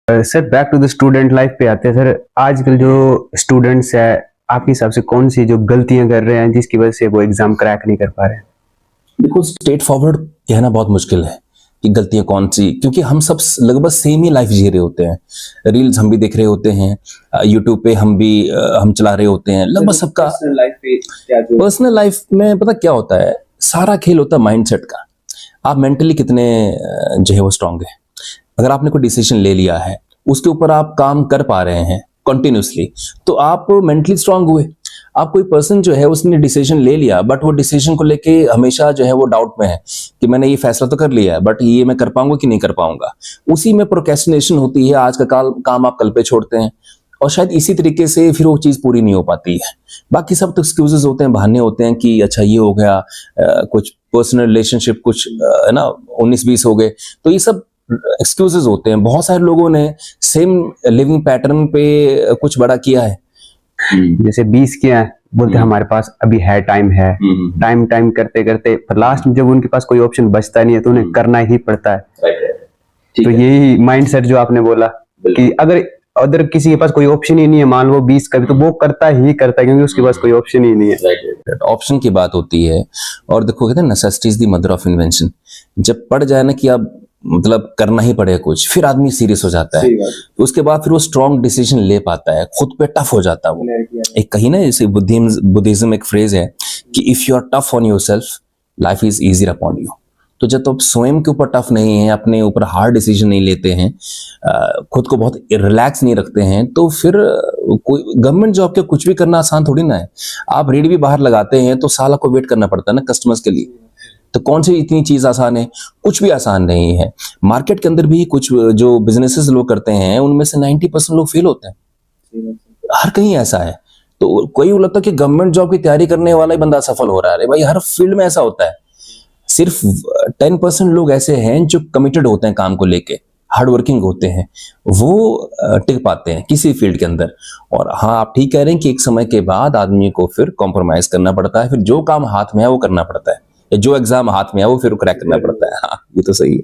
Sir back to the student life पे आते हैं सर। आजकल जो स्टूडेंट्स है, आपके हिसाब से कौन सी जो गलतियां कर रहे हैं जिसकी वजह से वो एग्जाम क्रैक नहीं कर पा रहे हैं? देखो, स्ट्रेट फॉरवर्ड कहना बहुत मुश्किल है कि गलतियां कौन सी, क्योंकि हम सब लगभग सेम ही लाइफ जी रहे होते हैं। रील्स हम भी देख रहे होते हैं, यूट्यूब पे हम चला रहे होते हैं, लगभग सबका। पर्सनल लाइफ में पता क्या होता है, सारा खेल होता है माइंडसेट का। आप मेंटली कितने जो है वो स्ट्रांग है। अगर आपने कोई डिसीजन ले लिया है, उसके ऊपर आप काम कर पा रहे हैं कंटिन्यूसली, तो आप मेंटली स्ट्रांग हुए। आप कोई पर्सन जो है उसने डिसीजन ले लिया, बट वो डिसीजन को लेके हमेशा जो है वो डाउट में है कि मैंने ये फैसला तो कर लिया है, बट ये मैं कर पाऊंगा कि नहीं कर पाऊंगा। उसी में प्रोक्रेस्टिनेशन होती है। आज का काम आप कल पे छोड़ते हैं, और शायद इसी तरीके से फिर वो चीज पूरी नहीं हो पाती है। बाकी सब तो एक्सक्यूजेस होते हैं, बहाने होते हैं कि अच्छा ये हो गया, कुछ पर्सनल रिलेशनशिप, कुछ है ना 19-20 हो गए, तो ये सब एक्सक्यूजेस होते हैं। बहुत सारे लोगों ने सेम लिविंग पैटर्न पे कुछ बड़ा किया है, जैसे 20 किया है, बोलते हैं हमारे पास अभी है, टाइम टाइम करते करते लास्ट में जब उनके पास कोई ऑप्शन बचता नहीं है तो उन्हें करना ही पड़ता है। तो यही माइंडसेट जो आपने बोला कि अगर किसी के पास कोई ऑप्शन ही नहीं है, मान लो 20 का भी, तो वो करता है क्योंकि उसके पास कोई ऑप्शन ही नहीं है। ऑप्शन की बात होती है। और देखो, कहते हैं necessity is the mother of invention. जब पड़ जाए ना कि अब मतलब करना ही पड़ेगा कुछ, फिर आदमी सीरियस हो जाता है। तो उसके बाद फिर वो स्ट्रॉन्ग डिसीजन ले पाता है, खुद पे टफ हो जाता है वो। एक कहीं ना, जैसे बुद्धिज्म एक फ्रेज है कि if you are tough on yourself, life is easier upon you. तो जब आप स्वयं के ऊपर टफ नहीं है, अपने ऊपर हार्ड डिसीजन नहीं लेते हैं, खुद को बहुत रिलैक्स नहीं रखते हैं, तो फिर कोई गवर्नमेंट जॉब के कुछ भी करना आसान थोड़ी ना है। आप रेडी भी बाहर लगाते हैं तो साल को वेट करना पड़ता है ना कस्टमर्स के लिए। तो कौन सी इतनी चीज आसान है? कुछ भी आसान नहीं है। मार्केट के अंदर भी कुछ जो बिजनेसेस लोग करते हैं, उनमें से 90% लोग फेल होते हैं। हर कहीं ऐसा है। तो कोई लगता है कि गवर्नमेंट जॉब की तैयारी करने वाला ही बंदा सफल हो रहा है। भाई, हर फील्ड में ऐसा होता है। सिर्फ 10% लोग ऐसे हैं जो कमिटेड होते हैं काम को लेके, हार्ड वर्किंग होते हैं, वो टिक पाते हैं किसी फील्ड के अंदर। और हाँ, आप ठीक कह रहे हैं कि एक समय के बाद आदमी को फिर कॉम्प्रोमाइज करना पड़ता है। फिर जो काम हाथ में है वो करना पड़ता है, जो एग्जाम हाथ में है वो फिर क्रैक करना पड़ता है। हाँ, ये तो सही है।